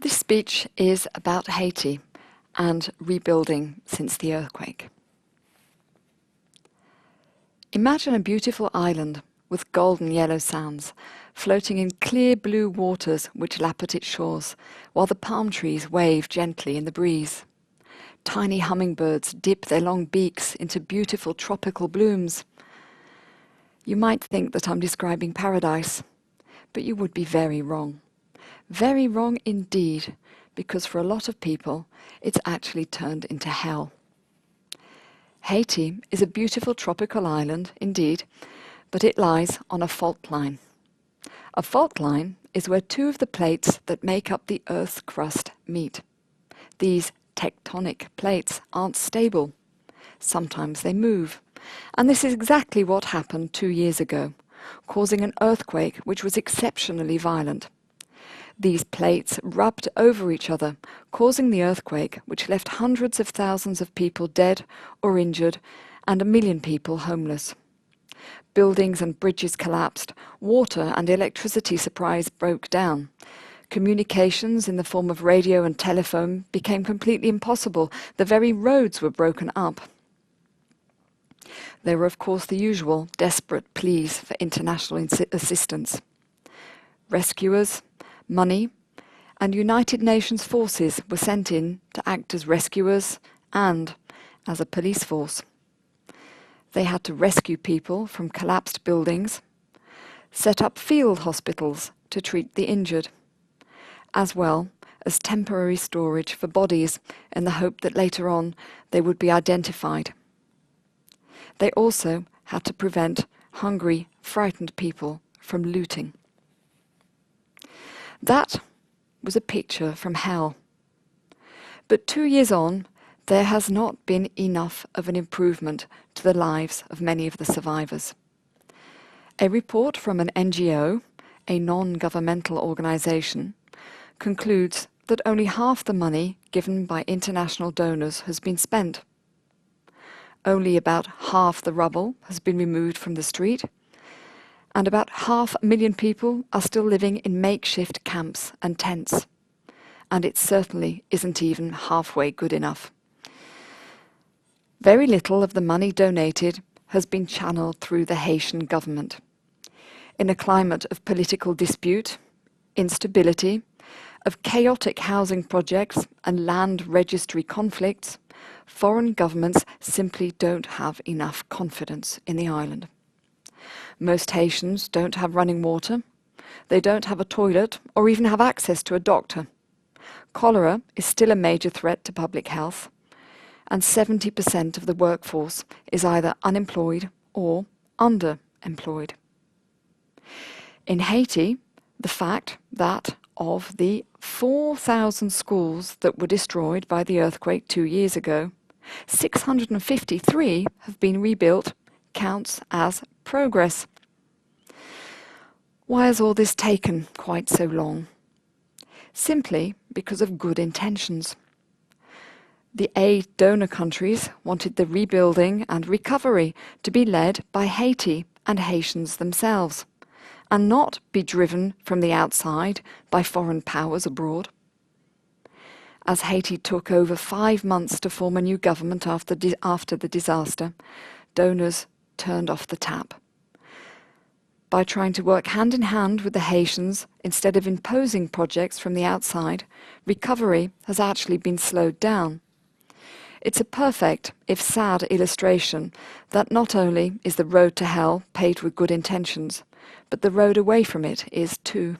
This speech is about Haiti and rebuilding since the earthquake. Imagine a beautiful island with golden yellow sands, floating in clear blue waters which lap at its shores, while the palm trees wave gently in the breeze. Tiny hummingbirds dip their long beaks into beautiful tropical blooms. You might think that I'm describing paradise, but you would be very wrong. Very wrong indeed, because for a lot of people, it's actually turned into hell. Haiti is a beautiful tropical island, indeed, but it lies on a fault line. A fault line is where two of the plates that make up the Earth's crust meet. These tectonic plates aren't stable. Sometimes they move. And this is exactly what happened 2 years ago, causing an earthquake which was exceptionally violent. These plates rubbed over each other, causing the earthquake which left hundreds of thousands of people dead or injured and 1 million people homeless. Buildings and bridges collapsed, water and electricity supplies broke down. Communications in the form of radio and telephone became completely impossible. The very roads were broken up. There were, of course, the usual desperate pleas for international assistance. Rescuers, money, and United Nations forces were sent in to act as rescuers and as a police force. They had to rescue people from collapsed buildings, set up field hospitals to treat the injured, as well as temporary storage for bodies in the hope that later on they would be identified. They also had to prevent hungry, frightened people from looting. That was a picture from hell. But 2 years on, there has not been enough of an improvement to the lives of many of the survivors. A report from an NGO, a non-governmental organization, concludes that only half the money given by international donors has been spent. Only about half the rubble has been removed from the street, and about 500,000 people are still living in makeshift camps and tents. And it certainly isn't even halfway good enough. Very little of the money donated has been channeled through the Haitian government. In a climate of political dispute, instability, of chaotic housing projects and land registry conflicts, foreign governments simply don't have enough confidence in the island. Most Haitians don't have running water, they don't have a toilet or even have access to a doctor. Cholera is still a major threat to public health, and 70% of the workforce is either unemployed or underemployed. In Haiti, the fact that of the 4,000 schools that were destroyed by the earthquake 2 years ago, 653 have been rebuilt counts as progress. Why has all this taken quite so long? Simply because of good intentions. The aid donor countries wanted the rebuilding and recovery to be led by Haiti and Haitians themselves, and not be driven from the outside by foreign powers abroad. As Haiti took over 5 months to form a new government after the disaster, donors turned off the tap. By trying to work hand in hand with the Haitians instead of imposing projects from the outside, recovery has actually been slowed down. It's a perfect, if sad, illustration that not only is the road to hell paved with good intentions, but the road away from it is too.